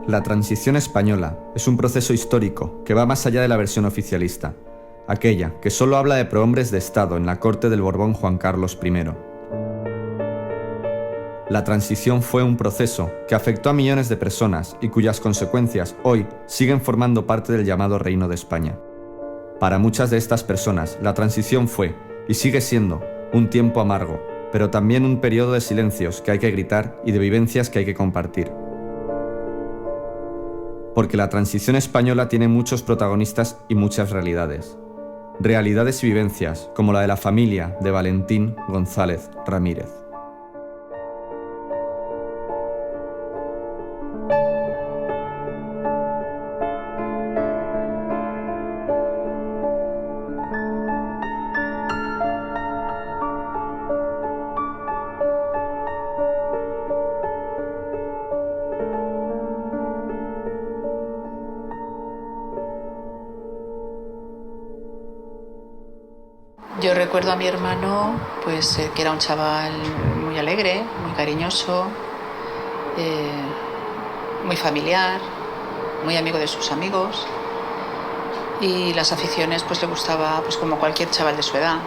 La transición española es un proceso histórico que va más allá de la versión oficialista, aquella que solo habla de prohombres de Estado en la corte del Borbón Juan Carlos I. La transición fue un proceso que afectó a millones de personas y cuyas consecuencias hoy siguen formando parte del llamado Reino de España. Para muchas de estas personas, la transición fue, y sigue siendo, un tiempo amargo, pero también un periodo de silencios que hay que gritar y de vivencias que hay que compartir. Porque la transición española tiene muchos protagonistas y muchas realidades. Realidades y vivencias, como la de la familia de Valentín González Ramírez. Yo recuerdo a mi hermano, pues que era un chaval muy alegre, muy cariñoso, muy familiar, muy amigo de sus amigos, y las aficiones pues le gustaba, pues como cualquier chaval de su edad,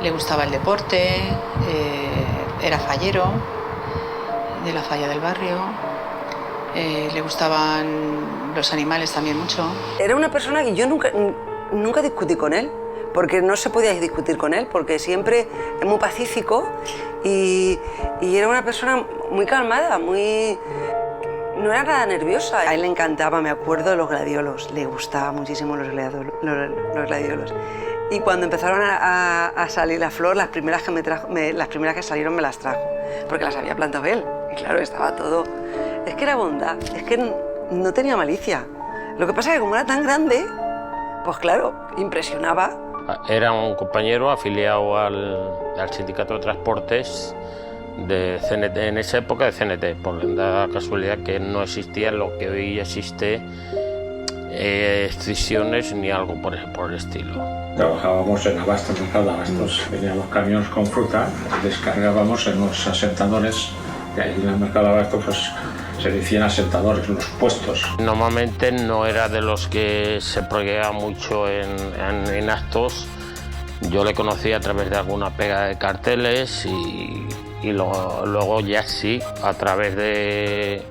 le gustaba el deporte, era fallero de la falla del barrio, le gustaban los animales también mucho. Era una persona que yo nunca discutí con él, porque no se podía discutir con él, porque siempre es muy pacífico y era una persona muy calmada, no era nada nerviosa. A él le encantaba, me acuerdo, los gladiolos, le gustaban muchísimo los gladiolos. Y cuando empezaron a salir la flor, las primeras que salieron me las trajo, porque las había plantado él. Y claro, estaba todo... Es que era bondad, es que no tenía malicia. Lo que pasa es que como era tan grande, pues claro, impresionaba. Era un compañero afiliado al Sindicato de Transportes de CNT, en esa época de CNT, por la casualidad que no existía lo que hoy existe, excisiones ni algo por el estilo. Trabajábamos en abastos, mercado de abastos. Venían los camiones con fruta, descargábamos en los asentadores, y ahí en el mercado de abastos pues, se decían asentadores, los puestos. Normalmente no era de los que se proyectaba mucho en actos. Yo le conocía a través de alguna pega de carteles y luego ya sí, a través del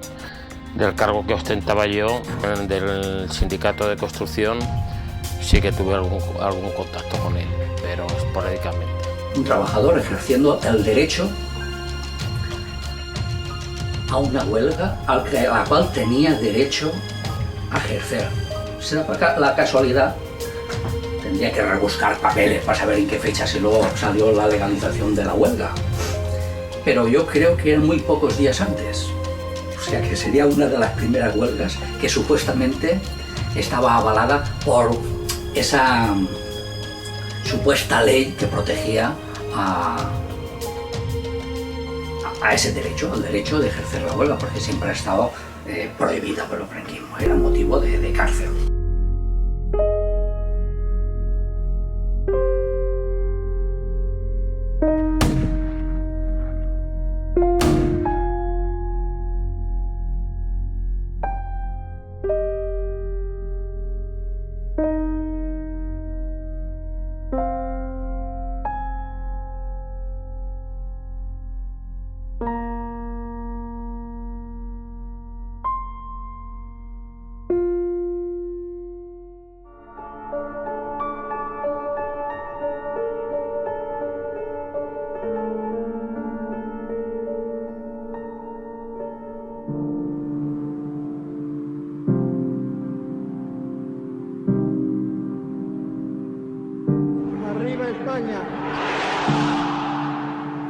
cargo que ostentaba yo, del sindicato de construcción, sí que tuve algún contacto con él, pero esporádicamente. Un trabajador ejerciendo el derecho a una huelga a la cual tenía derecho a ejercer. Será la casualidad, tendría que rebuscar papeles para saber en qué fechas y luego salió la legalización de la huelga. Pero yo creo que eran muy pocos días antes. O sea que sería una de las primeras huelgas que supuestamente estaba avalada por esa supuesta ley que protegía a ese derecho, al derecho de ejercer la huelga, porque siempre ha estado prohibida por el franquismo, era motivo de cárcel.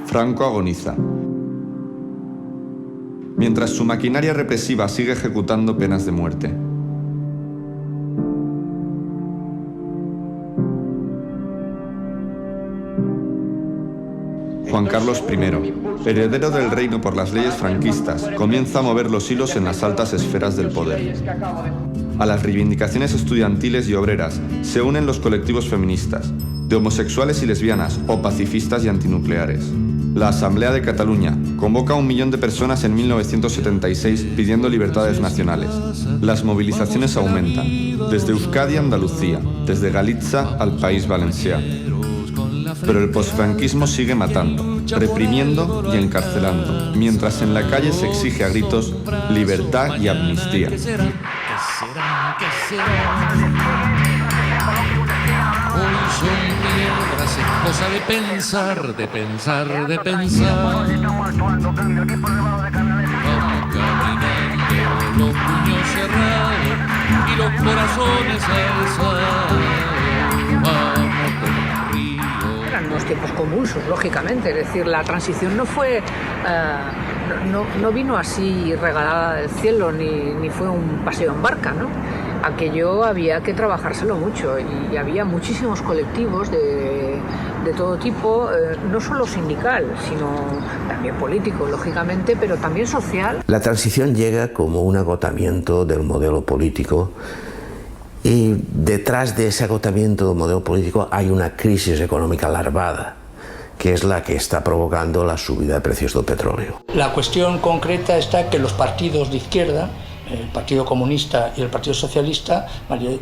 Franco agoniza. Mientras su maquinaria represiva sigue ejecutando penas de muerte. Juan Carlos I, heredero del reino por las leyes franquistas, comienza a mover los hilos en las altas esferas del poder. A las reivindicaciones estudiantiles y obreras se unen los colectivos feministas, de homosexuales y lesbianas o pacifistas y antinucleares. La Asamblea de Cataluña convoca a 1 millón de personas en 1976 pidiendo libertades nacionales. Las movilizaciones aumentan, desde Euskadi a Andalucía, desde Galicia al País Valencià. Pero el posfranquismo sigue matando, reprimiendo y encarcelando, mientras en la calle se exige a gritos libertad y amnistía. ¿Qué será? Hoy son piedras, es cosa de pensar. Vamos caminando, los puños cerrados y los corazones alzados. Vamos por el río. Eran unos tiempos convulsos, lógicamente, es decir, la transición no fue... no vino así regalada del cielo, ni fue un paseo en barca, ¿no? Aquello había que trabajárselo mucho y había muchísimos colectivos de todo tipo, no solo sindical, sino también político, lógicamente, pero también social. La transición llega como un agotamiento del modelo político y detrás de ese agotamiento del modelo político hay una crisis económica larvada, que es la que está provocando la subida de precios del petróleo. La cuestión concreta está que los partidos de izquierda, el Partido Comunista y el Partido Socialista,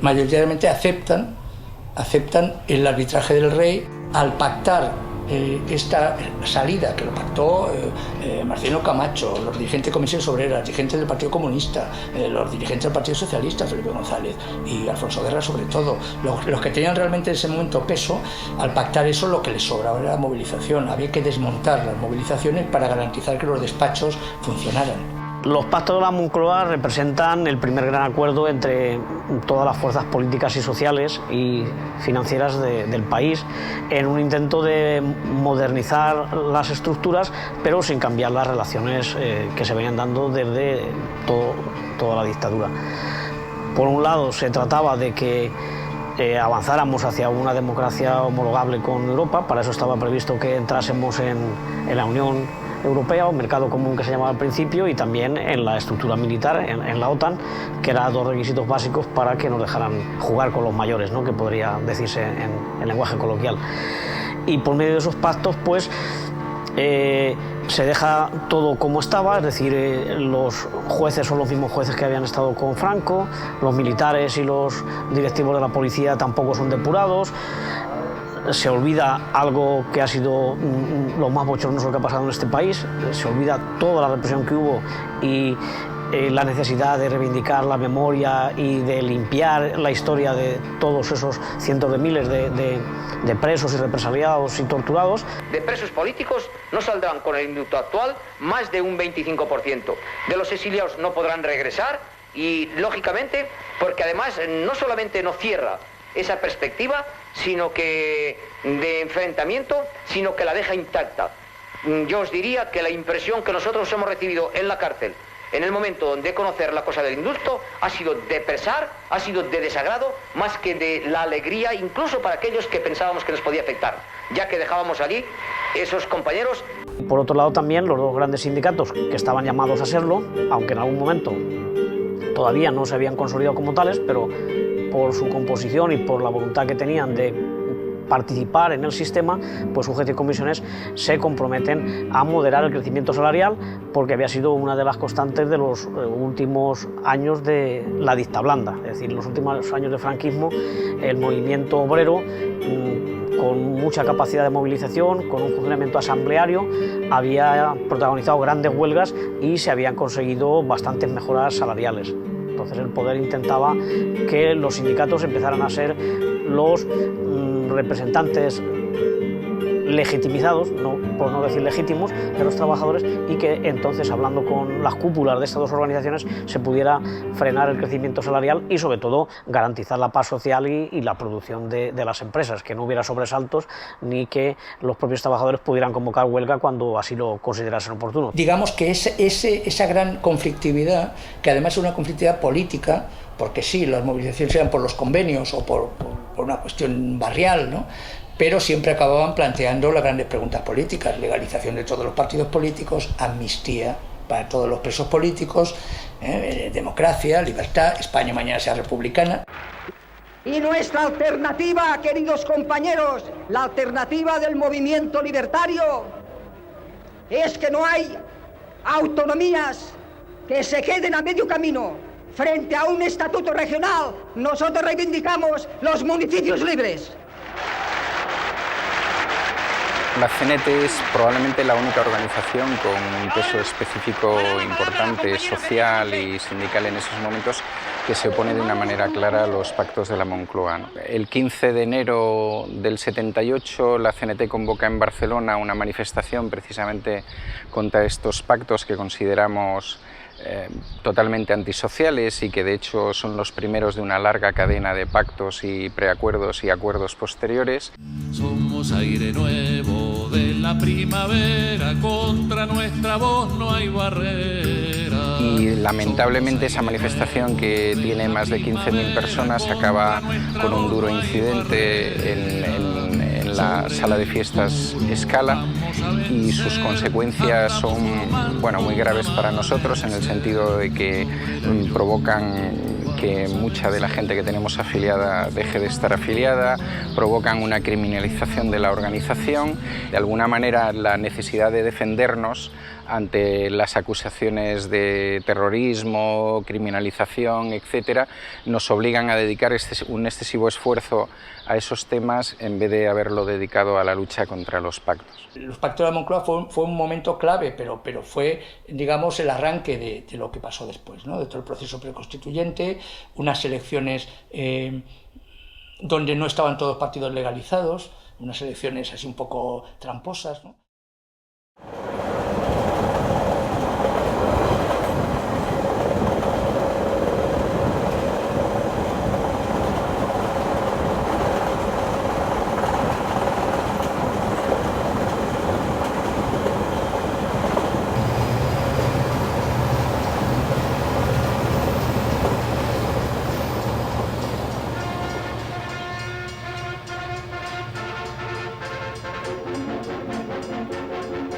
mayoritariamente aceptan el arbitraje del rey al pactar esta salida, que lo pactó Marcelino Camacho, los dirigentes de Comisiones Obreras, dirigentes del Partido Comunista, los dirigentes del Partido Socialista, Felipe González y Alfonso Guerra sobre todo, los que tenían realmente en ese momento peso. Al pactar eso, lo que les sobraba era la movilización. Había que desmontar las movilizaciones para garantizar que los despachos funcionaran. Los pactos de la Moncloa representan el primer gran acuerdo entre todas las fuerzas políticas y sociales y financieras del país en un intento de modernizar las estructuras, pero sin cambiar las relaciones que se venían dando desde toda la dictadura. Por un lado, se trataba de que avanzáramos hacia una democracia homologable con Europa. Para eso estaba previsto que entrásemos en la Unión Europea o mercado común, que se llamaba al principio, y también en la estructura militar, en la OTAN, que eran 2 requisitos básicos para que nos dejaran jugar con los mayores, ¿no?, que podría decirse en lenguaje coloquial. Y por medio de esos pactos, pues, se deja todo como estaba, es decir, los jueces son los mismos jueces que habían estado con Franco, los militares y los directivos de la policía tampoco son depurados. Se olvida algo que ha sido lo más bochornoso que ha pasado en este país, se olvida toda la represión que hubo y la necesidad de reivindicar la memoria y de limpiar la historia de todos esos cientos de miles de presos y represaliados y torturados. De presos políticos no saldrán con el indulto actual más de un 25%. De los exiliados no podrán regresar y, lógicamente, porque además no solamente no cierra esa perspectiva, sino que de enfrentamiento, sino que la deja intacta. Yo os diría que la impresión que nosotros hemos recibido en la cárcel en el momento de conocer la cosa del indulto ha sido de pesar, ha sido de desagrado, más que de la alegría, incluso para aquellos que pensábamos que nos podía afectar, ya que dejábamos allí esos compañeros. Por otro lado, también los 2 grandes sindicatos que estaban llamados a serlo, aunque en algún momento todavía no se habían consolidado como tales, pero por su composición y por la voluntad que tenían de participar en el sistema, pues UGT y comisiones se comprometen a moderar el crecimiento salarial, porque había sido una de las constantes de los últimos años de la dicta blanda, es decir, los últimos años de franquismo, el movimiento obrero, con mucha capacidad de movilización, con un funcionamiento asambleario, había protagonizado grandes huelgas y se habían conseguido bastantes mejoras salariales. Entonces el poder intentaba que los sindicatos empezaran a ser los representantes legitimizados, por no decir legítimos, de los trabajadores, y que entonces, hablando con las cúpulas de estas 2 organizaciones, se pudiera frenar el crecimiento salarial y, sobre todo, garantizar la paz social y la producción de las empresas, que no hubiera sobresaltos ni que los propios trabajadores pudieran convocar huelga cuando así lo considerasen oportuno. Digamos que esa gran conflictividad, que además es una conflictividad política, porque sí, las movilizaciones eran por los convenios o por una cuestión barrial, ¿no?, pero siempre acababan planteando las grandes preguntas políticas: legalización de todos los partidos políticos, amnistía para todos los presos políticos, democracia, libertad, España mañana sea republicana. Y nuestra alternativa, queridos compañeros, la alternativa del movimiento libertario, es que no hay autonomías que se queden a medio camino. Frente a un estatuto regional, nosotros reivindicamos los municipios libres. La CNT es probablemente la única organización con un peso específico importante, social y sindical en esos momentos, que se opone de una manera clara a los pactos de la Moncloa. El 15 de enero del 78 la CNT convoca en Barcelona una manifestación precisamente contra estos pactos que consideramos totalmente antisociales y que de hecho son los primeros de una larga cadena de pactos y preacuerdos y acuerdos posteriores. Somos aire nuevo de la primavera, contra nuestra voz no hay barrera. Y lamentablemente esa manifestación, que tiene más de 15.000 personas, acaba con un duro incidente en la sala de fiestas Scala, y sus consecuencias son muy graves para nosotros, en el sentido de que provocan que mucha de la gente que tenemos afiliada deje de estar afiliada, provocan una criminalización de la organización. De alguna manera, la necesidad de defendernos ante las acusaciones de terrorismo, criminalización, etcétera, nos obligan a dedicar un excesivo esfuerzo a esos temas en vez de haberlo dedicado a la lucha contra los pactos. Los pactos de la Moncloa fue un momento clave, pero fue, digamos, el arranque de lo que pasó después, ¿no? De todo el proceso preconstituyente, unas elecciones donde no estaban todos los partidos legalizados, unas elecciones así un poco tramposas, ¿no?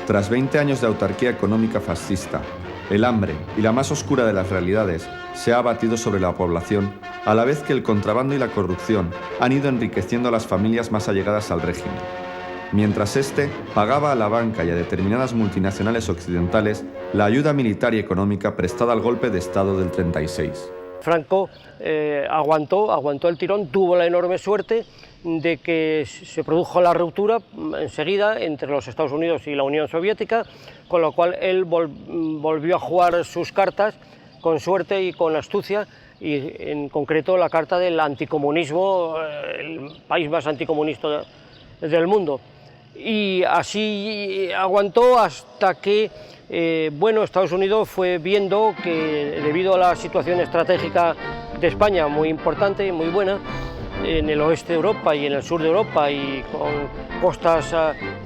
Tras 20 años de autarquía económica fascista, el hambre y la más oscura de las realidades se ha abatido sobre la población, a la vez que el contrabando y la corrupción han ido enriqueciendo a las familias más allegadas al régimen. Mientras este pagaba a la banca y a determinadas multinacionales occidentales la ayuda militar y económica prestada al golpe de Estado del 36. Franco aguantó el tirón, tuvo la enorme suerte de que se produjo la ruptura enseguida entre los Estados Unidos y la Unión Soviética, con lo cual él volvió a jugar sus cartas con suerte y con astucia, y en concreto la carta del anticomunismo, el país más anticomunista del mundo. Y así aguantó hasta que Estados Unidos fue viendo que, debido a la situación estratégica de España, muy importante y muy buena, en el oeste de Europa y en el sur de Europa, y con costas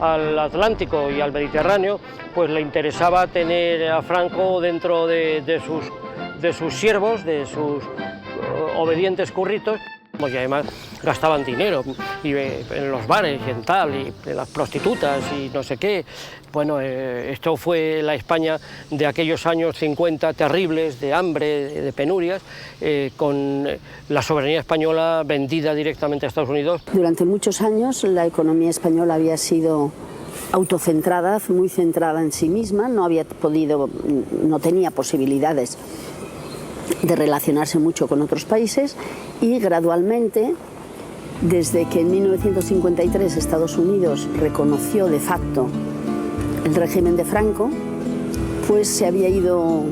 al Atlántico y al Mediterráneo, pues le interesaba tener a Franco dentro de sus siervos, de sus obedientes curritos. Y además gastaban dinero y en los bares y en tal, y en las prostitutas y no sé qué. Bueno, esto fue la España de aquellos años 50 terribles, de hambre, de penurias, con la soberanía española vendida directamente a Estados Unidos. Durante muchos años la economía española había sido autocentrada, muy centrada en sí misma, no tenía posibilidades de relacionarse mucho con otros países, y gradualmente, desde que en 1953 Estados Unidos reconoció de facto el régimen de Franco, pues se había ido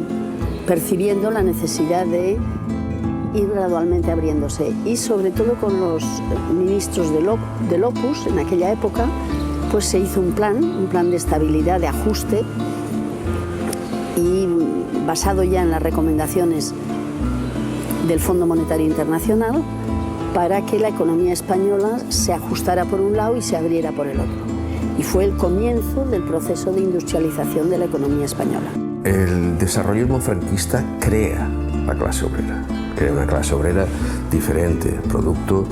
percibiendo la necesidad de ir gradualmente abriéndose, y sobre todo con los ministros del Opus en aquella época, pues se hizo un plan de estabilidad, de ajuste, y basado ya en las recomendaciones del Fondo Monetario Internacional, para que la economía española se ajustara por un lado y se abriera por el otro. Y fue el comienzo del proceso de industrialización de la economía española. El desarrollismo franquista crea la clase obrera, crea una clase obrera diferente, producto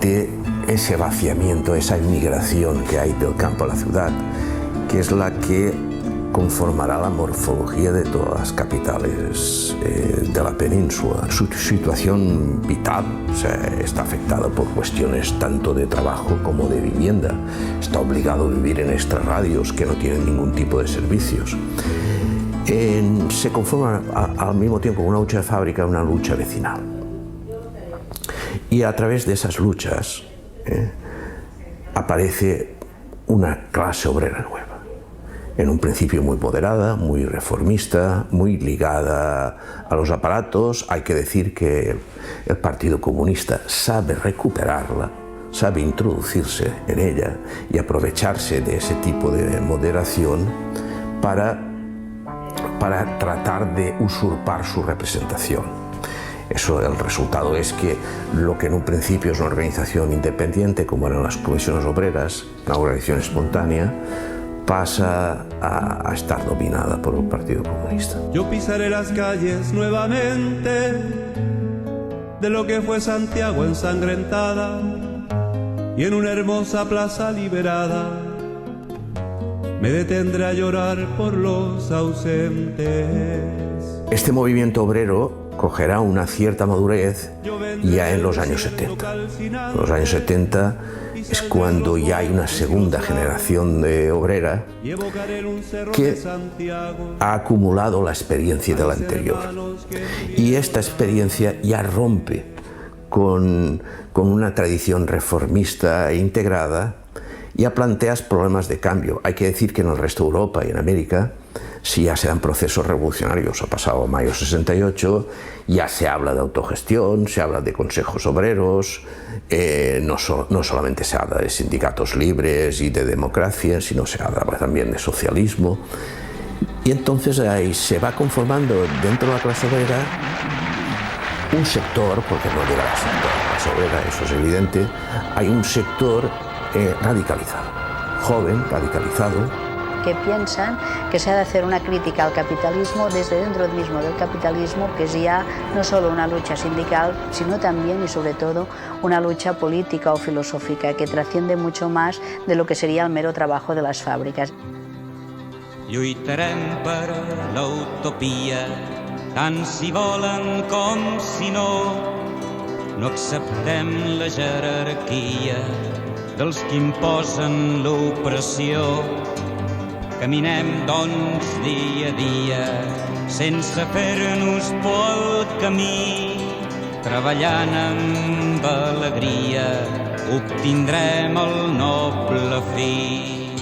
de ese vaciamiento, esa inmigración que hay del campo a la ciudad, que es la que conformará la morfología de todas las capitales de la península. Su situación vital, o sea, está afectada por cuestiones tanto de trabajo como de vivienda. Está obligado a vivir en extrarradios que no tienen ningún tipo de servicios. Se conforma al mismo tiempo una lucha de fábrica y una lucha vecinal. Y a través de esas luchas aparece una clase obrera nueva. En un principio muy moderada, muy reformista, muy ligada a los aparatos. Hay que decir que el Partido Comunista sabe recuperarla, sabe introducirse en ella y aprovecharse de ese tipo de moderación para tratar de usurpar su representación. Eso, el resultado es que lo que en un principio es una organización independiente, como eran las comisiones obreras, una organización espontánea, pasa a estar dominada por el Partido Comunista. Yo pisaré las calles nuevamente de lo que fue Santiago ensangrentada, y en una hermosa plaza liberada me detendré a llorar por los ausentes. Este movimiento obrero cogerá una cierta madurez ya en los años 70. En los años 70 es cuando ya hay una segunda generación de obrera que ha acumulado la experiencia de la anterior. Y esta experiencia ya rompe con una tradición reformista e integrada, ya planteas problemas de cambio. Hay que decir que en el resto de Europa y en América sí ya se dan procesos revolucionarios. Ha pasado mayo 68, ya se habla de autogestión, se habla de consejos obreros, no solamente se habla de sindicatos libres y de democracia, sino se habla también de socialismo. Y entonces ahí se va conformando dentro de la clase obrera un sector, porque no llega a ser toda la clase obrera, eso es evidente, hay un sector radicalizado, joven, radicalizado, que piensan que se ha de hacer una crítica al capitalismo desde dentro mismo del capitalismo, que es ya no solo una lucha sindical, sino también y sobre todo una lucha política o filosófica que trasciende mucho más de lo que sería el mero trabajo de las fàbriques. Lluitarem per la utopia, tant si volen com si no. No acceptem la jerarquia dels que imposen l'opressió. Caminem, doncs, dia a dia, sense fer-nos por al camí. Treballant amb alegria, obtindrem el noble fi.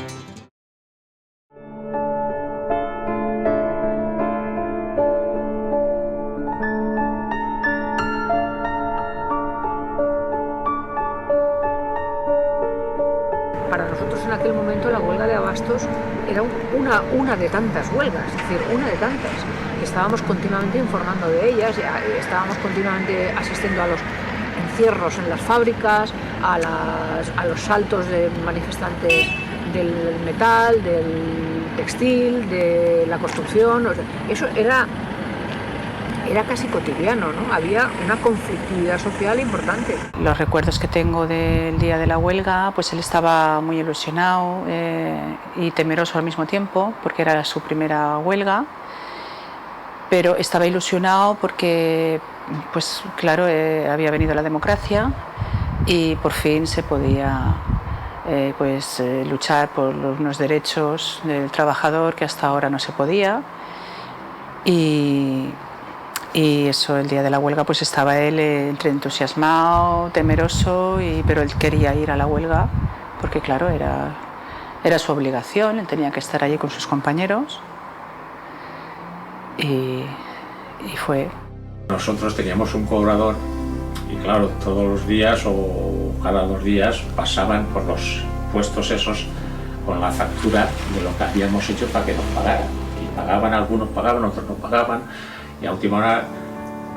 Para nosotros en aquel momento la huelga de abastos era una de tantas huelgas, es decir, una de tantas. Estábamos continuamente informando de ellas, estábamos continuamente asistiendo a los encierros en las fábricas, a los saltos de manifestantes del metal, del textil, de la construcción. Eso era casi cotidiano, ¿no? Había una conflictividad social importante. Los recuerdos que tengo del día de la huelga, pues él estaba muy ilusionado y temeroso al mismo tiempo, porque era su primera huelga, pero estaba ilusionado porque, pues claro, había venido la democracia y por fin se podía luchar por unos derechos del trabajador que hasta ahora no se podía. Y eso, el día de la huelga, pues estaba él entre entusiasmado, temeroso, pero él quería ir a la huelga porque, claro, era su obligación, él tenía que estar allí con sus compañeros y fue. Nosotros teníamos un cobrador y, claro, todos los días o cada 2 días pasaban por los puestos esos con la factura de lo que habíamos hecho para que nos pagaran. Y pagaban, algunos pagaban, otros no pagaban. Y a última hora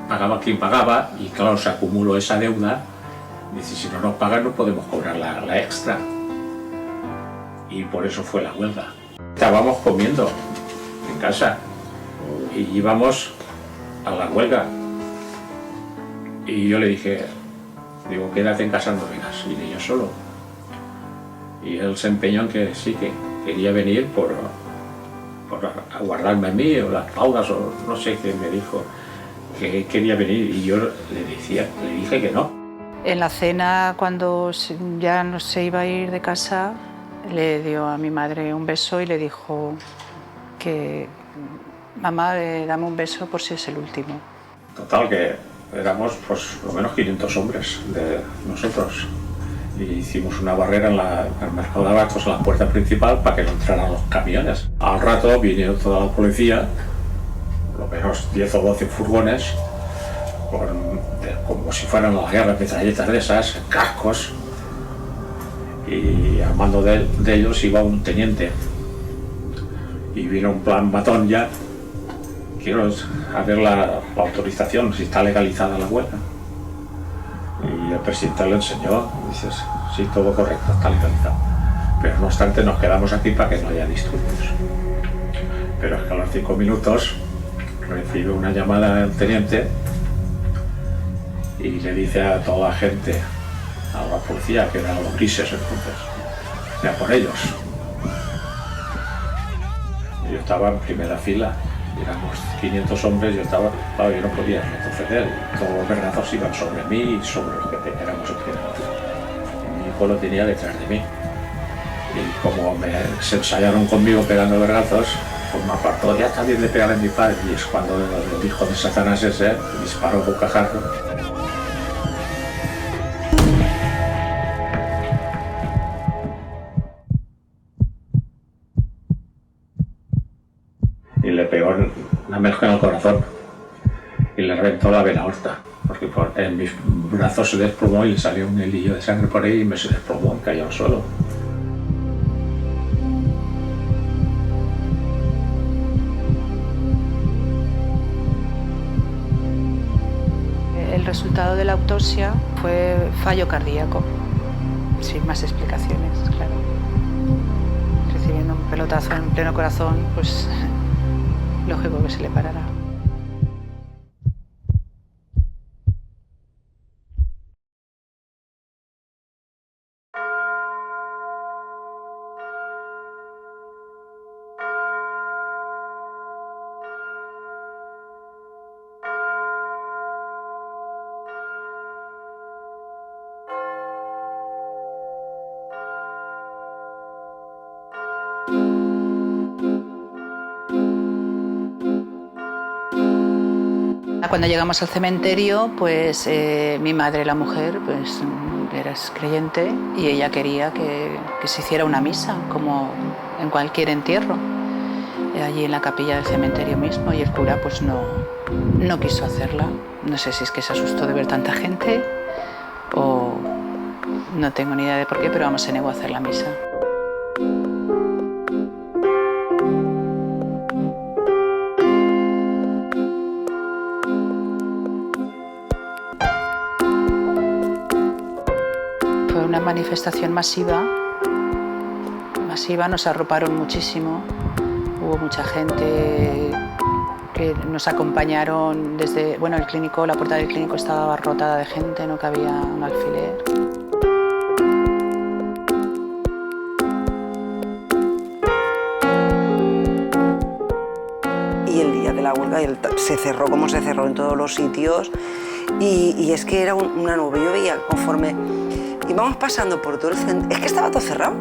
pagaba quien pagaba y claro, se acumuló esa deuda. Dice, si no nos pagan no podemos cobrar la extra. Y por eso fue la huelga. Estábamos comiendo en casa y íbamos a la huelga. Y yo le dije, digo, quédate en casa, no vengas. Y vine yo solo. Y él se empeñó en que sí, que quería venir por a guardarme a mí, o las pautas, o no sé qué me dijo, que quería venir, y yo le dije que no. En la cena, cuando ya no se iba a ir de casa, le dio a mi madre un beso y le dijo que mamá, dame un beso por si es el último. Total, que éramos pues por lo menos 500 hombres de nosotros. Y hicimos una barrera en el mercado de abastos, en la puerta principal, para que no entraran los camiones. Al rato vinieron toda la policía, por lo menos 10 o 12 furgones, como si fueran a la guerra, metralletas de esas, cascos, y al mando de ellos iba un teniente. Y vino un plan matón ya, quiero saber la autorización, si está legalizada la huelga. Y el presidente le enseñó, dices, sí, todo correcto, está legalizado. Pero no obstante nos quedamos aquí para que no haya disturbios. Pero es que a los 5 minutos recibe una llamada del teniente y le dice a toda la gente, a la policía, que eran los grises entonces, ya por ellos. Yo estaba en primera fila, éramos 500 hombres, yo no podía retroceder, todos los vergazos iban sobre mí y sobre los que éramos en primera fila. Mi hijo lo tenía detrás de mí. Y como se ensayaron conmigo pegando vergazos, pues me apartó, ya está bien de pegarle a mi padre, y es cuando el hijo de Satanás ese disparó bocajarro. Y le pegó una mezcla en el corazón y le reventó la vena aorta, porque en mis brazos se desplomó y le salió un hilillo de sangre por ahí y se desplomó y cayó al suelo. El resultado de la autopsia fue fallo cardíaco, sin más explicaciones, claro. Recibiendo un pelotazo en pleno corazón, pues lógico que se le parará. Cuando llegamos al cementerio, pues mi madre, la mujer, pues era creyente y ella quería que se hiciera una misa, como en cualquier entierro, allí en la capilla del cementerio mismo, y el cura pues no quiso hacerla. No sé si es que se asustó de ver tanta gente o no tengo ni idea de por qué, pero vamos, se negó a hacer la misa. Una manifestación masiva, nos arroparon muchísimo, hubo mucha gente que nos acompañaron desde, el clínico, la puerta del clínico estaba abarrotada de gente, no cabía un alfiler. Y el día de la huelga se cerró como se cerró en todos los sitios y es que era una nube, yo veía conforme íbamos pasando por todo el centro, es que estaba todo cerrado.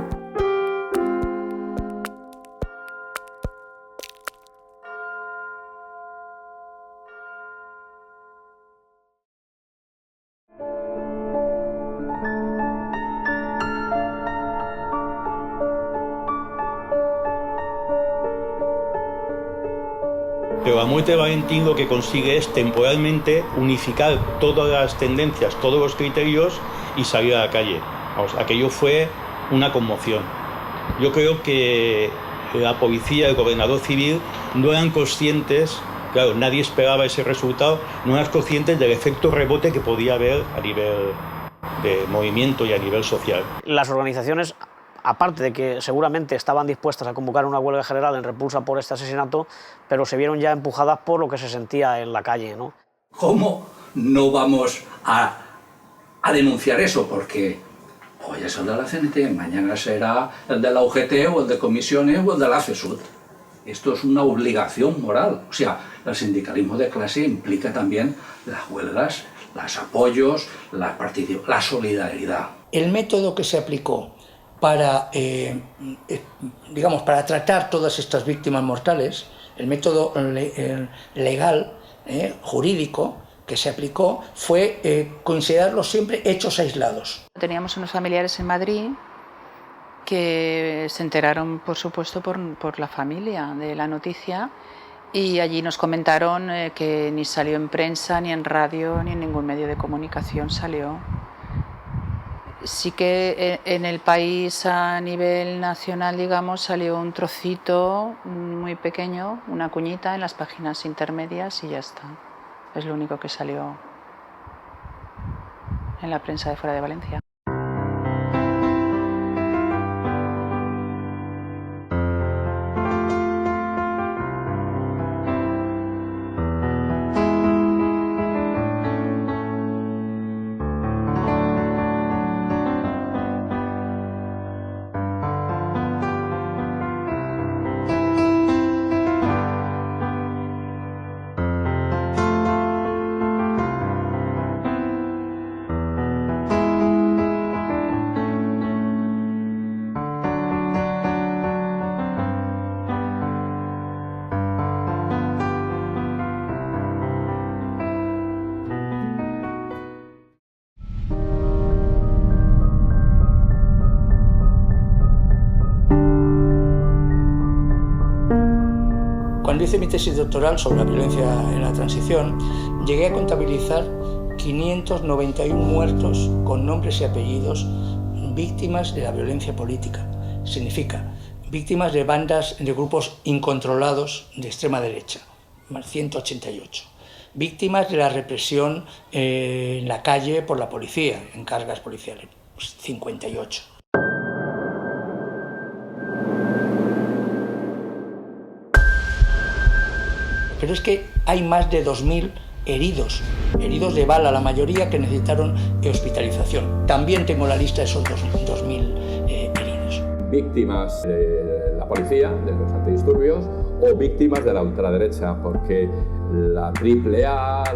Pero la muerte de Valentín lo que consigue es temporalmente unificar todas las tendencias, todos los criterios y salir a la calle. Aquello fue una conmoción. Yo creo que la policía, el gobernador civil, no eran conscientes, claro, nadie esperaba ese resultado, no eran conscientes del efecto rebote que podía haber a nivel de movimiento y a nivel social. Las organizaciones, aparte de que seguramente estaban dispuestas a convocar una huelga general en repulsa por este asesinato, pero se vieron ya empujadas por lo que se sentía en la calle, ¿no? ¿Cómo no vamos a denunciar eso? Porque hoy es el de la CNT, mañana será el de la UGT o el de comisiones o el de la CESUD. Esto es una obligación moral. O sea, el sindicalismo de clase implica también las huelgas, los apoyos, la solidaridad. El método que se aplicó para, digamos, para tratar todas estas víctimas mortales, el método legal, jurídico, que se aplicó fue considerarlos siempre hechos aislados. Teníamos unos familiares en Madrid que se enteraron, por supuesto, por la familia de la noticia, y allí nos comentaron que ni salió en prensa, ni en radio, ni en ningún medio de comunicación salió. Sí que en el país a nivel nacional, digamos, salió un trocito muy pequeño, una cuñita en las páginas intermedias y ya está. Es lo único que salió en la prensa de fuera de Valencia. Cuando hice mi tesis doctoral sobre la violencia en la transición, llegué a contabilizar 591 muertos con nombres y apellidos, víctimas de la violencia política. Significa, víctimas de bandas, de grupos incontrolados de extrema derecha, más 188. Víctimas de la represión en la calle por la policía, en cargas policiales, 58. Pero es que hay más de 2.000 heridos de bala, la mayoría que necesitaron hospitalización. También tengo la lista de esos 2.000 heridos. Víctimas de la policía, de los antidisturbios, o víctimas de la ultraderecha, porque la AAA,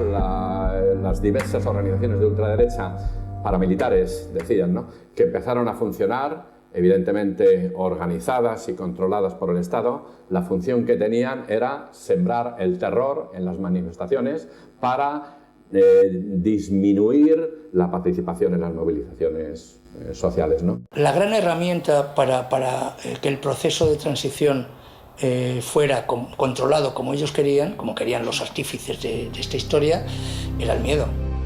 las diversas organizaciones de ultraderecha paramilitares, decían, ¿no?, que empezaron a funcionar, evidentemente organizadas y controladas por el Estado. La función que tenían era sembrar el terror en las manifestaciones para disminuir la participación en las movilizaciones sociales, ¿no? La gran herramienta para que el proceso de transición fuera controlado como ellos querían, como querían los artífices de esta historia, era el miedo.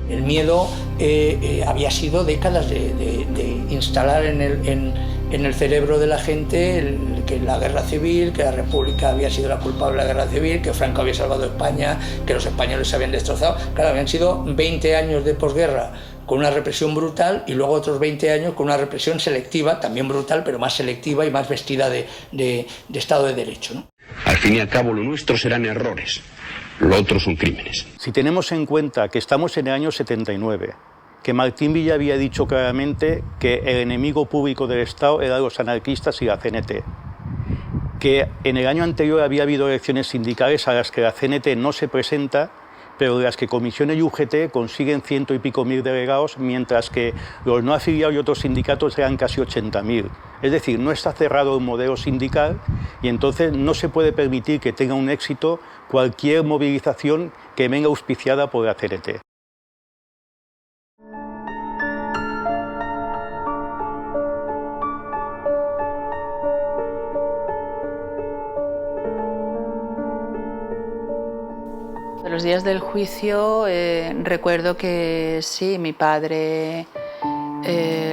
El miedo había sido décadas de instalar en el cerebro de la gente que la guerra civil, que la República había sido la culpable de la guerra civil, que Franco había salvado a España, que los españoles se habían destrozado. Claro, habían sido 20 años de posguerra con una represión brutal y luego otros 20 años con una represión selectiva, también brutal, pero más selectiva y más vestida de Estado de Derecho, ¿no? Al fin y al cabo, lo nuestro serán errores, lo otro son crímenes. Si tenemos en cuenta que estamos en el año 79, que Martín Villa había dicho claramente que el enemigo público del Estado eran los anarquistas y la CNT, que en el año anterior había habido elecciones sindicales a las que la CNT no se presenta, pero de las que Comisiones y UGT consiguen 100 y pico mil delegados, mientras que los no afiliados y otros sindicatos eran casi 80.000. Es decir, no está cerrado el modelo sindical y entonces no se puede permitir que tenga un éxito cualquier movilización que venga auspiciada por la CNT. De los días del juicio recuerdo que sí, mi padre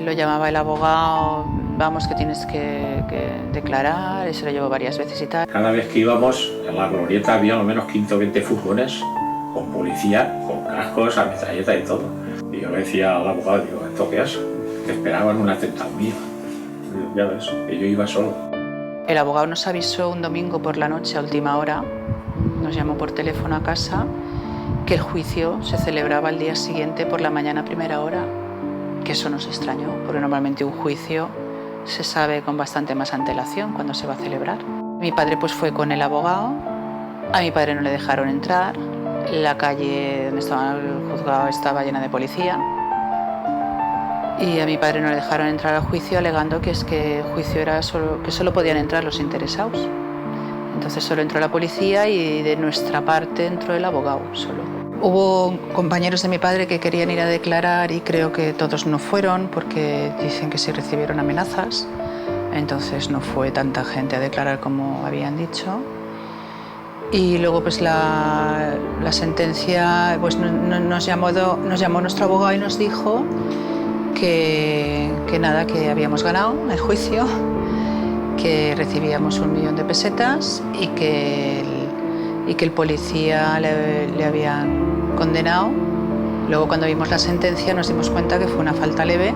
lo llamaba el abogado, vamos que tienes que declarar, eso lo llevó varias veces y tal. Cada vez que íbamos en la glorieta había al menos 15 o 20 furgones con policía, con cascos, ametralleta y todo. Y yo le decía al abogado, digo, ¿esto qué es? Que esperaban un atentado mío. Ya ves, que yo iba solo. El abogado nos avisó un domingo por la noche a última hora, nos llamó por teléfono a casa, que el juicio se celebraba el día siguiente por la mañana a primera hora, que eso nos extrañó, porque normalmente un juicio se sabe con bastante más antelación cuando se va a celebrar. Mi padre pues fue con el abogado, a mi padre no le dejaron entrar, la calle donde estaba el juzgado estaba llena de policía y a mi padre no le dejaron entrar al juicio alegando que es que el juicio era que solo podían entrar los interesados. Entonces solo entró la policía y de nuestra parte entró el abogado solo. Hubo compañeros de mi padre que querían ir a declarar y creo que todos no fueron porque dicen que sí recibieron amenazas. Entonces no fue tanta gente a declarar como habían dicho. Y luego pues la sentencia pues, nos llamó nuestro abogado y nos dijo que nada, que habíamos ganado el juicio, que recibíamos 1 millón de pesetas y que el policía le habían condenado. Luego cuando vimos la sentencia nos dimos cuenta que fue una falta leve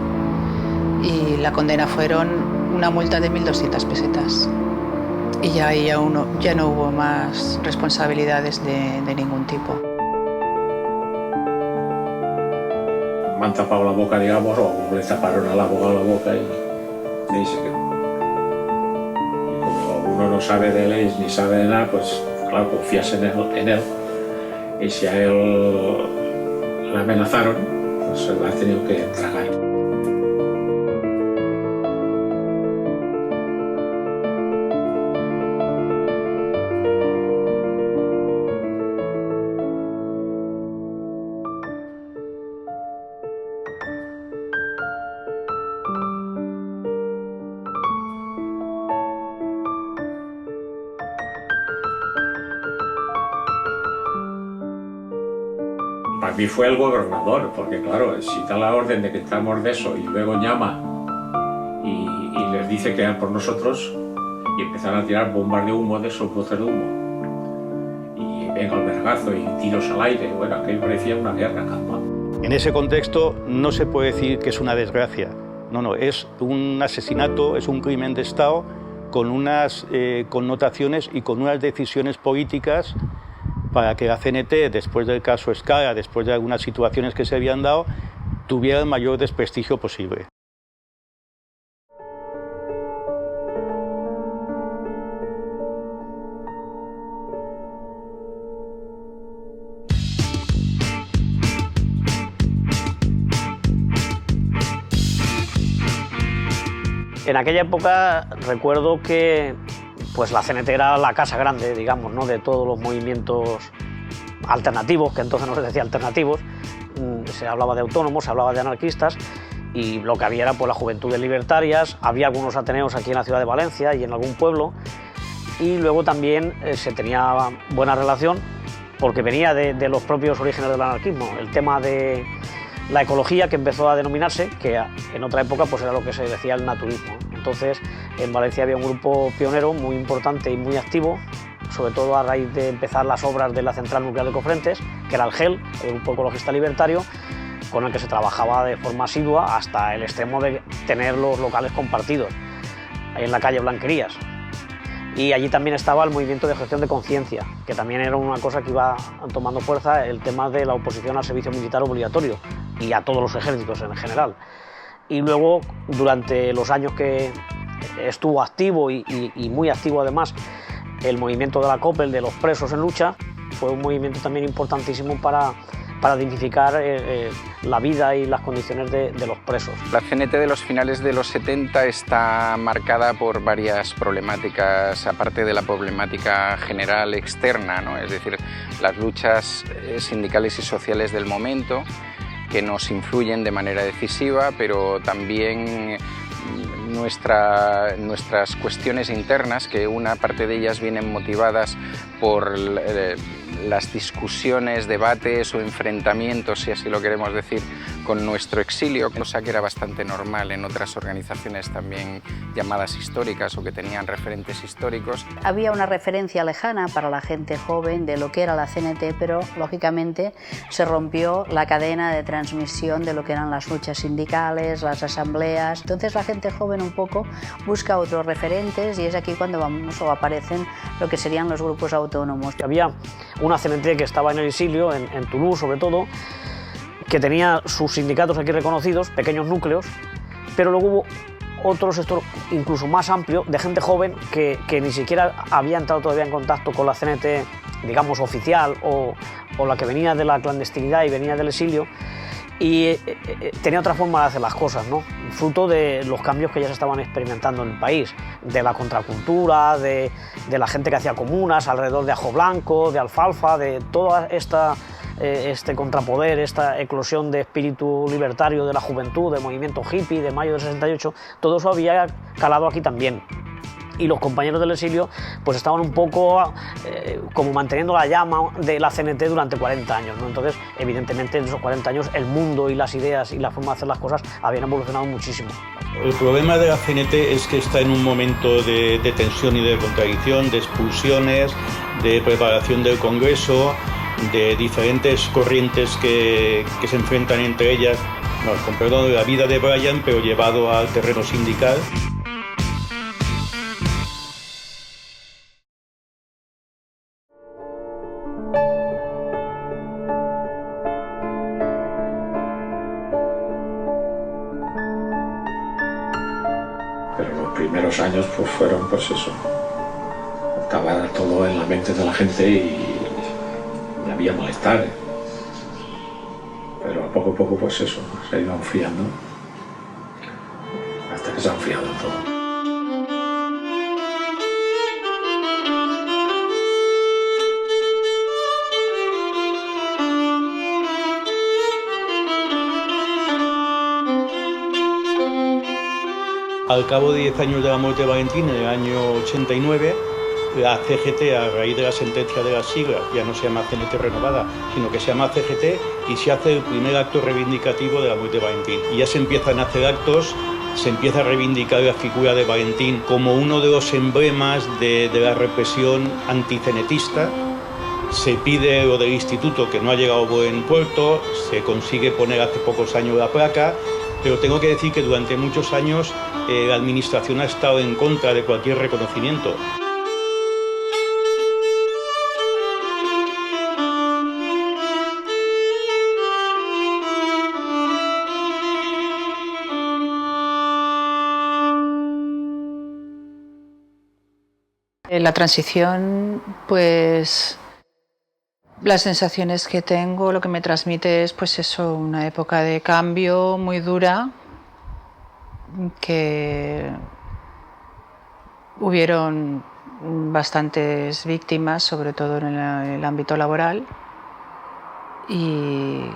y la condena fueron una multa de 1.200 pesetas. Y ya no hubo más responsabilidades de ningún tipo. Me han tapado la boca, digamos, o le taparon al abogado la boca y ahí se quedó. Y como uno no sabe de leyes ni sabe de nada, pues claro, confías en él. Y si a él le amenazaron, pues se lo ha tenido que tragar. Para mí fue el gobernador, porque claro, si da la orden de que estamos de eso y luego llama y les dice que eran por nosotros y empiezan a tirar bombas de humo de esos botes de humo y venga el vergazo y tiros al aire, bueno, aquello parecía una guerra calma. En ese contexto no se puede decir que es una desgracia, no, es un asesinato, es un crimen de Estado con unas connotaciones y con unas decisiones políticas para que la CNT, después del caso Escala, después de algunas situaciones que se habían dado, tuviera el mayor desprestigio posible. En aquella época recuerdo que pues la CNT era la casa grande, digamos, ¿no?, de todos los movimientos alternativos, que entonces no se decía alternativos, se hablaba de autónomos, se hablaba de anarquistas, y lo que había era pues, las juventudes libertarias, había algunos ateneos aquí en la ciudad de Valencia y en algún pueblo, y luego también se tenía buena relación, porque venía de los propios orígenes del anarquismo, el tema de la ecología, que empezó a denominarse, que en otra época pues, era lo que se decía el naturismo. Entonces, en Valencia había un grupo pionero muy importante y muy activo, sobre todo a raíz de empezar las obras de la central nuclear de Cofrentes, que era el GEL, el Grupo Ecologista Libertario, con el que se trabajaba de forma asidua hasta el extremo de tener los locales compartidos, ahí en la calle Blanquerías. Y allí también estaba el movimiento de gestión de conciencia, que también era una cosa que iba tomando fuerza, el tema de la oposición al servicio militar obligatorio y a todos los ejércitos en general. Y luego, durante los años que estuvo activo y muy activo además, el movimiento de la COPEL, de los presos en lucha, fue un movimiento también importantísimo para dignificar la vida y las condiciones de los presos. La CNT de los finales de los 70 está marcada por varias problemáticas, aparte de la problemática general externa, ¿no? Es decir, las luchas sindicales y sociales del momento, que nos influyen de manera decisiva, pero también nuestras cuestiones internas, que una parte de ellas vienen motivadas por las discusiones, debates o enfrentamientos, si así lo queremos decir, con nuestro exilio, cosa que era bastante normal en otras organizaciones también llamadas históricas o que tenían referentes históricos. Había una referencia lejana para la gente joven de lo que era la CNT, pero lógicamente se rompió la cadena de transmisión de lo que eran las luchas sindicales, las asambleas. Entonces la gente joven un poco busca otros referentes y es aquí cuando aparecen lo que serían los grupos autónomos. Había una CNT que estaba en el exilio, en Toulouse sobre todo, que tenía sus sindicatos aquí reconocidos, pequeños núcleos, pero luego hubo otro sector incluso más amplio de gente joven que ni siquiera había entrado todavía en contacto con la CNT, digamos, oficial o la que venía de la clandestinidad y venía del exilio, y tenía otra forma de hacer las cosas, ¿no? Fruto de los cambios que ya se estaban experimentando en el país, de la contracultura, de la gente que hacía comunas alrededor de ajo blanco, de alfalfa, de toda este contrapoder, esta eclosión de espíritu libertario de la juventud, del movimiento hippie de mayo del 68, todo eso había calado aquí también. Y los compañeros del exilio pues estaban un poco como manteniendo la llama de la CNT durante 40 años, ¿no? Entonces, evidentemente, en esos 40 años el mundo y las ideas y la forma de hacer las cosas habían evolucionado muchísimo. El problema de la CNT es que está en un momento de tensión y de contradicción, de expulsiones, de preparación del Congreso, de diferentes corrientes que se enfrentan entre ellas, con perdón de la vida de Brian, pero llevado al terreno sindical. Pero los primeros años pues fueron pues eso, estaba todo en la mente de la gente y había malestar, pero a poco pues eso, se ha ido enfriando hasta que se ha enfriado todo. Al cabo de 10 años de la muerte de Valentín, en el año 89, la CGT, a raíz de la sentencia de las siglas, ya no se llama CNT renovada, sino que se llama CGT, y se hace el primer acto reivindicativo de la muerte de Valentín. Y ya se empiezan a hacer actos, se empieza a reivindicar la figura de Valentín como uno de los emblemas de la represión anticenetista. Se pide lo del instituto, que no ha llegado a buen puerto, se consigue poner hace pocos años la placa, pero tengo que decir que durante muchos años la administración ha estado en contra de cualquier reconocimiento. La transición, pues las sensaciones que tengo, lo que me transmite es pues eso, una época de cambio muy dura, que hubieron bastantes víctimas, sobre todo en el ámbito laboral, y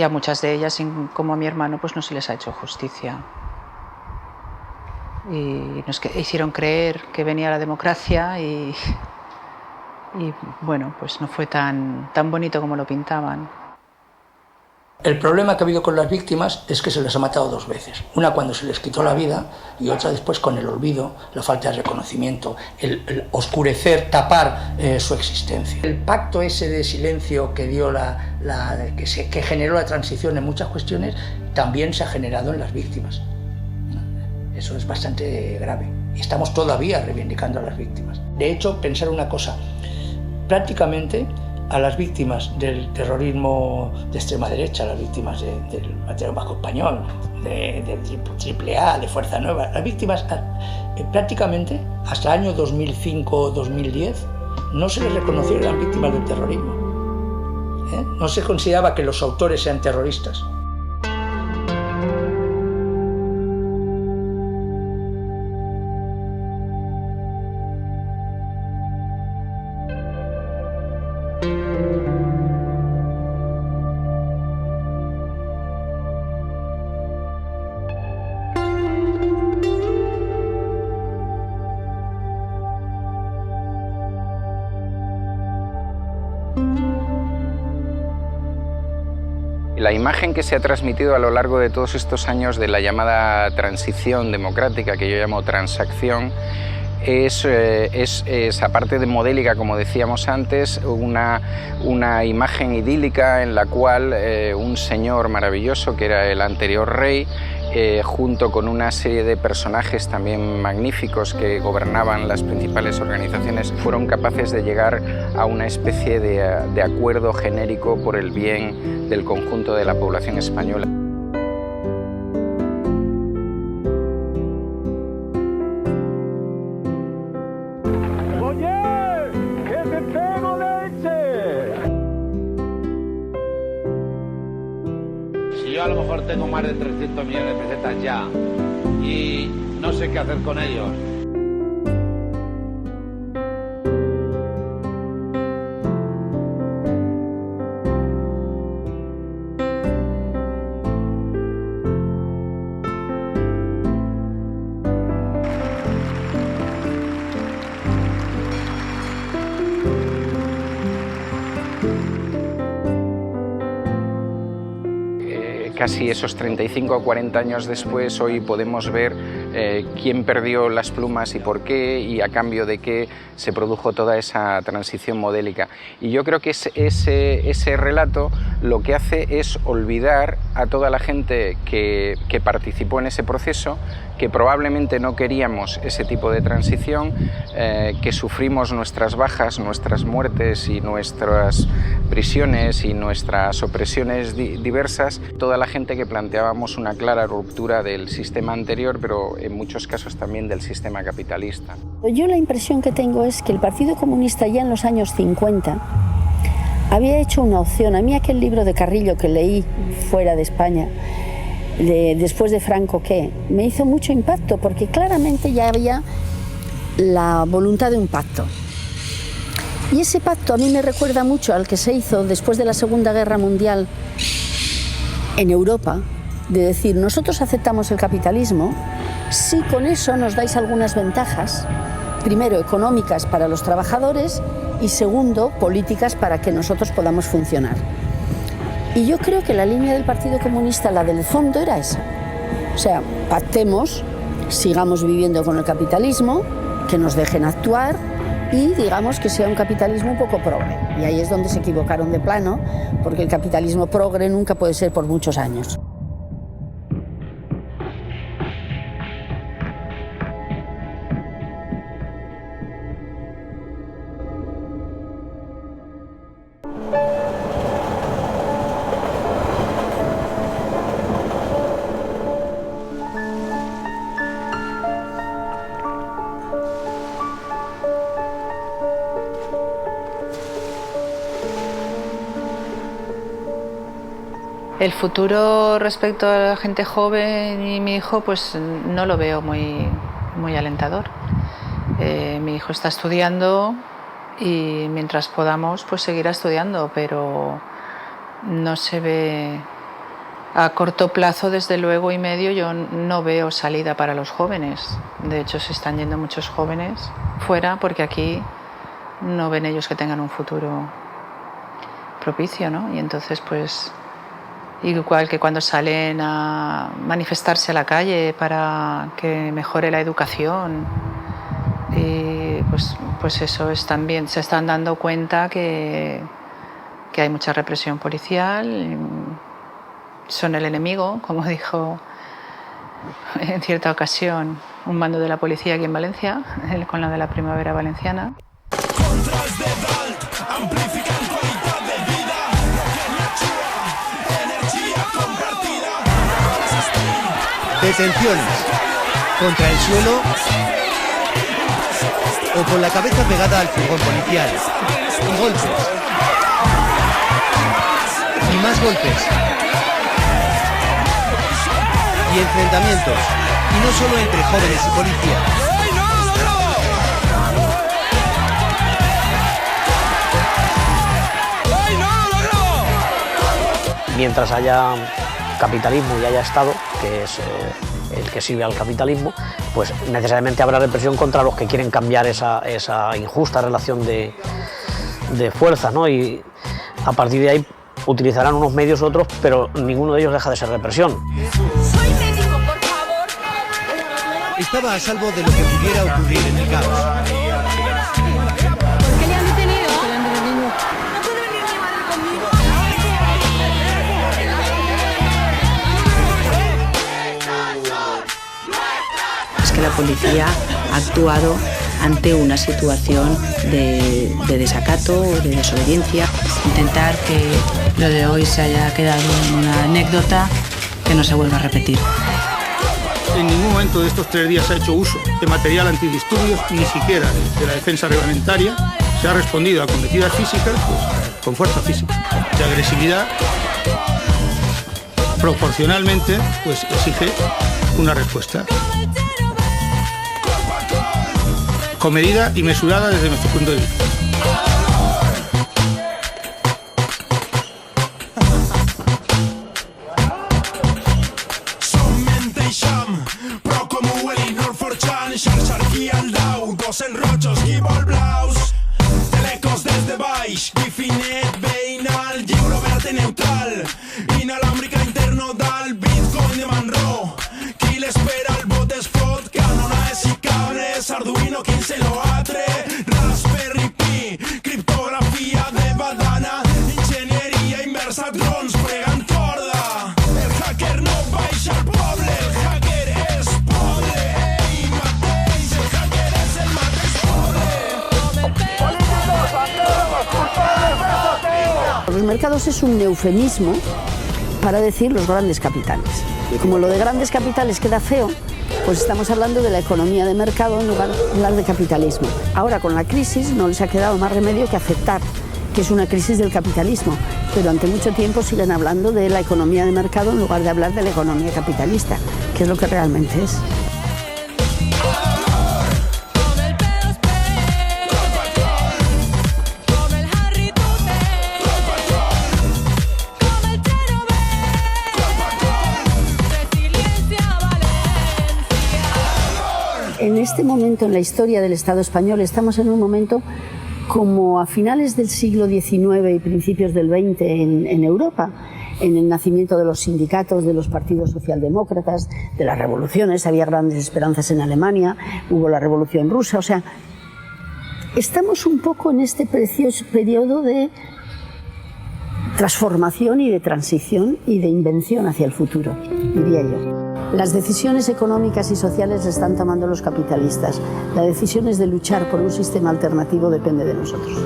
a muchas de ellas, como a mi hermano, pues no se les ha hecho justicia. Y nos hicieron creer que venía la democracia y bueno, pues no fue tan bonito como lo pintaban. El problema que ha habido con las víctimas es que se les ha matado dos veces. Una cuando se les quitó la vida y otra después con el olvido, la falta de reconocimiento, el oscurecer, tapar su existencia. El pacto ese de silencio que dio que generó la transición en muchas cuestiones también se ha generado en las víctimas. Eso es bastante grave y estamos todavía reivindicando a las víctimas. De hecho, pensar una cosa, prácticamente a las víctimas del terrorismo de extrema derecha, a las víctimas del Batallón Vasco Español, del Triple A, de Fuerza Nueva, las víctimas prácticamente hasta el año 2005-2010 no se les reconoció que eran víctimas del terrorismo. No se consideraba que los autores sean terroristas. La imagen que se ha transmitido a lo largo de todos estos años de la llamada transición democrática, que yo llamo transacción, es aparte de modélica, como decíamos antes, una imagen idílica en la cual un señor maravilloso, que era el anterior rey, junto con una serie de personajes también magníficos que gobernaban las principales organizaciones, fueron capaces de llegar a una especie de acuerdo genérico por el bien del conjunto de la población española. mejor tengo más de 300 millones de pesetas ya y no sé qué hacer con ellos. Casi esos 35 o 40 años después, hoy podemos ver quién perdió las plumas y por qué, y a cambio de qué se produjo toda esa transición modélica. Y yo creo que ese relato lo que hace es olvidar a toda la gente que participó en ese proceso, que probablemente no queríamos ese tipo de transición, que sufrimos nuestras bajas, nuestras muertes y nuestras prisiones y nuestras opresiones diversas, toda la gente que planteábamos una clara ruptura del sistema anterior, pero en muchos casos también del sistema capitalista. Yo la impresión que tengo es que el Partido Comunista ya en los años 50 había hecho una opción. A mí aquel libro de Carrillo que leí fuera de España, después de Franco, ¿qué? Me hizo mucho impacto porque claramente ya había la voluntad de un pacto. Y ese pacto a mí me recuerda mucho al que se hizo después de la Segunda Guerra Mundial en Europa, de decir, nosotros aceptamos el capitalismo si con eso nos dais algunas ventajas, primero económicas para los trabajadores y segundo políticas para que nosotros podamos funcionar. Y yo creo que la línea del Partido Comunista, la del fondo, era esa. O sea, pactemos, sigamos viviendo con el capitalismo, que nos dejen actuar y digamos que sea un capitalismo un poco progre. Y ahí es donde se equivocaron de plano, porque el capitalismo progre nunca puede ser por muchos años. El futuro respecto a la gente joven y mi hijo, pues no lo veo muy alentador. Mi hijo está estudiando y mientras podamos, pues seguirá estudiando, pero no se ve a corto plazo, desde luego, y medio, yo no veo salida para los jóvenes. De hecho, se están yendo muchos jóvenes fuera porque aquí no ven ellos que tengan un futuro propicio, ¿no? Y entonces, pues, igual que cuando salen a manifestarse a la calle para que mejore la educación, y pues eso es también, se están dando cuenta que hay mucha represión policial, son el enemigo, como dijo en cierta ocasión un mando de la policía aquí en Valencia, con la de la primavera valenciana. Detenciones contra el suelo o con la cabeza pegada al furgón policial. Y golpes. Y más golpes. Y enfrentamientos. Y no solo entre jóvenes y policías. Mientras haya capitalismo y haya Estado, que es el que sirve al capitalismo, pues necesariamente habrá represión contra los que quieren cambiar esa injusta relación de fuerzas, ¿no? Y a partir de ahí utilizarán unos medios u otros, pero ninguno de ellos deja de ser represión. Soy médico, por favor. Estaba a salvo de lo que pudiera ocurrir en el caos. ¿Por qué le han detenido? Le han detenido. No puede venir mi madre conmigo. Es que la policía ha actuado ante una situación de desacato, de desobediencia. Intentar que lo de hoy se haya quedado en una anécdota que no se vuelva a repetir. En ningún momento de estos 3 días se ha hecho uso de material antidisturbios, ni siquiera de la defensa reglamentaria. Se ha respondido a acometidas físicas pues, con fuerza física, de agresividad. proporcionalmente, pues exige una respuesta comedida y mesurada desde nuestro punto de vista. Enrotxos, guibol blaus, telecos des de baix, Gifinet veïnal, lliure verde neutral, inalàmbrica internodal, Bitcoin de Manro, qui l'espera el vot es fot, canonades i cables, Arduino 15 loatre, Raspberry Pi, criptografia de badana, enginyeria inversa, drons pregant corda, el hacker no baixa al poble, el hacker és poble, ell mateix, el hacker és el mateix poble. Los mercados es un eufemismo para decir los grandes capitales. Como lo de grandes capitales queda feo, pues estamos hablando de la economía de mercado en lugar de hablar de capitalismo. Ahora con la crisis no les ha quedado más remedio que aceptar que es una crisis del capitalismo, pero durante mucho tiempo siguen hablando de la economía de mercado en lugar de hablar de la economía capitalista, que es lo que realmente es. En este momento en la historia del Estado español estamos en un momento como a finales del siglo XIX y principios del XX en Europa, en el nacimiento de los sindicatos, de los partidos socialdemócratas, de las revoluciones. Había grandes esperanzas en Alemania, hubo la revolución rusa, o sea, estamos un poco en este precioso periodo de transformación y de transición y de invención hacia el futuro, diría yo. Las decisiones económicas y sociales las están tomando los capitalistas. La decisión es de luchar por un sistema alternativo, depende de nosotros.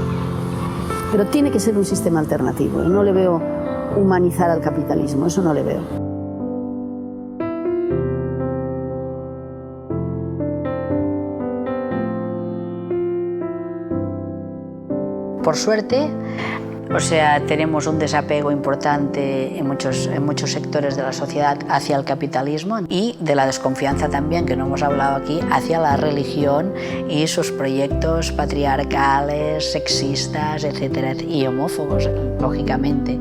Pero tiene que ser un sistema alternativo. No le veo humanizar al capitalismo, eso no le veo. Por suerte, o sea, tenemos un desapego importante en muchos sectores de la sociedad hacia el capitalismo y de la desconfianza también, que no hemos hablado aquí, hacia la religión y sus proyectos patriarcales, sexistas, etcétera, y homófobos, lógicamente.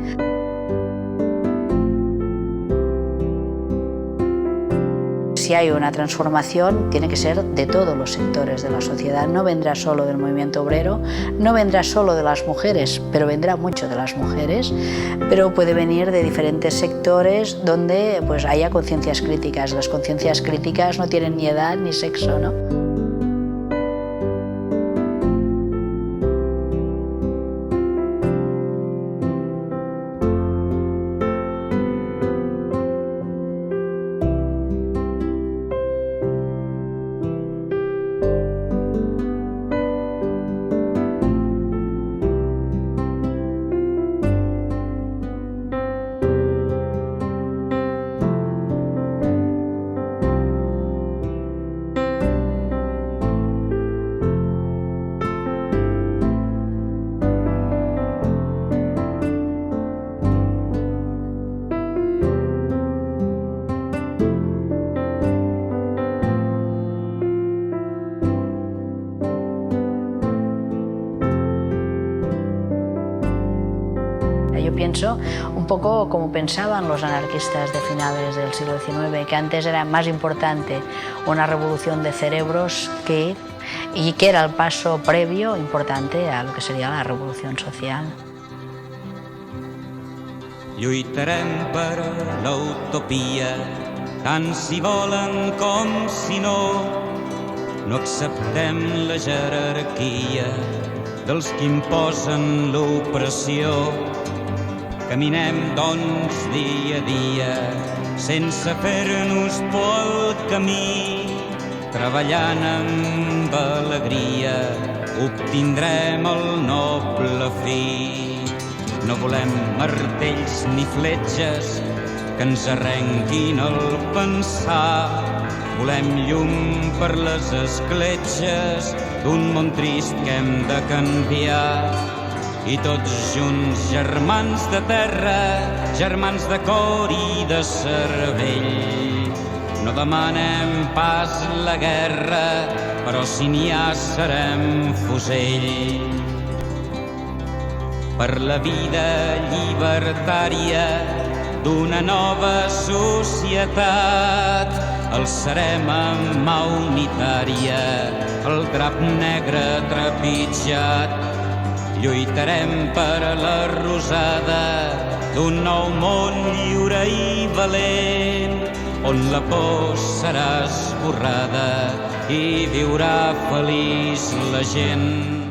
Si hay una transformación, tiene que ser de todos los sectores de la sociedad. No vendrá solo del movimiento obrero, no vendrá solo de las mujeres, pero vendrá mucho de las mujeres, pero puede venir de diferentes sectores donde pues, haya conciencias críticas. Las conciencias críticas no tienen ni edad ni sexo, ¿no? Pienso un poco como pensaban los anarquistas de finales del siglo XIX, que antes era más importante una revolución de cerebros y que era el paso previo importante a lo que sería la revolución social. Lluitarem per l'utopia, tant si volen com si no. No acceptem la jerarquia dels que imposen l'opressió. Caminem, doncs, dia a dia, sense fer-nos por al camí. Treballant amb alegria, obtindrem el noble fi. No volem martells ni fletxes que ens arrenquin el pensar. Volem llum per les escletxes d'un món trist que hem de canviar. i tots junts germans de terra, germans de cor i de cervell. No demanem pas la guerra, però si n'hi ha serem fusell. Per la vida llibertària d'una nova societat, alçarem amb mà unitària el drap negre trepitjat. Lluitarem per a la rosada d'un nou món lliure i valent, on la por serà esborrada i viurà feliç la gent.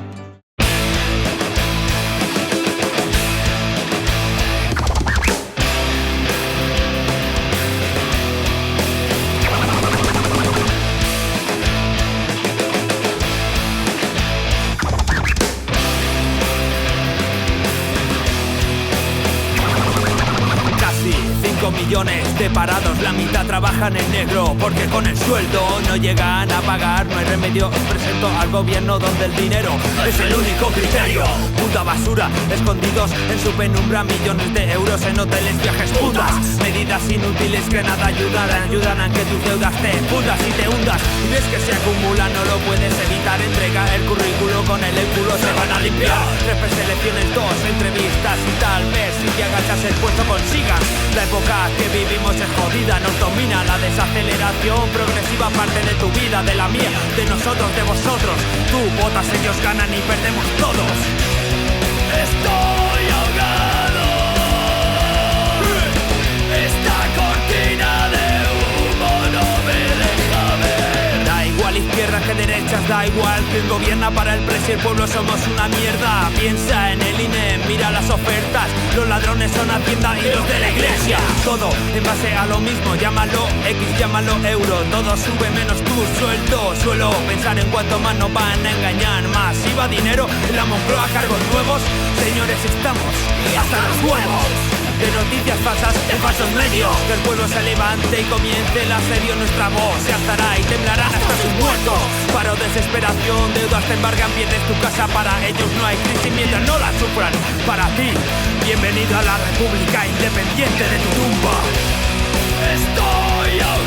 Millones de parados, la mitad trabajan en negro, porque con el sueldo no llegan a pagar, no hay remedio. Os presento al gobierno donde el dinero es el único criterio. Puta basura, escondidos en su penumbra, millones de euros en hoteles, viajes, putas. Medidas inútiles que nada ayudan a que tus deudas te fundas y te hundas. Y ves que se acumula, no lo puedes evitar. Entrega el currículo, con el culo se van a limpiar. 3 preselecciones, 2 entrevistas y tal vez si te agachas el puesto consigas. La época que vivimos es jodida, nos domina la desaceleración progresiva, parte de tu vida, de la mía, de nosotros, de vosotros. Tú votas, ellos ganan y perdemos todos. Estoy ahogado. Esta cortina de humo no me deja ver. Da igual izquierda que derechas, da igual quien gobierna, para el precio y el pueblo somos una mierda. Piensa en el INE, mira las ofertas, los ladrones son Hacienda y los de la iglesia. Todo en base a lo mismo, llámalo X, llámalo euro, todo sube menos tu sueldo. Suelo pensar en cuánto más nos van a engañar, más IVA, dinero, en la Moncloa, cargos nuevos. Señores, estamos hasta los huevos de noticias falsas en falsos medios. Que el pueblo se levante y comience el asedio, nuestra voz se alzará y temblarán hasta sus muertos. Paro, desesperación, deudas te embargan, pierdes tu casa, para ellos no hay crisis mientras no la sufran. Para ti, bienvenido a la República Independiente de tu tumba. Estoy ahogado.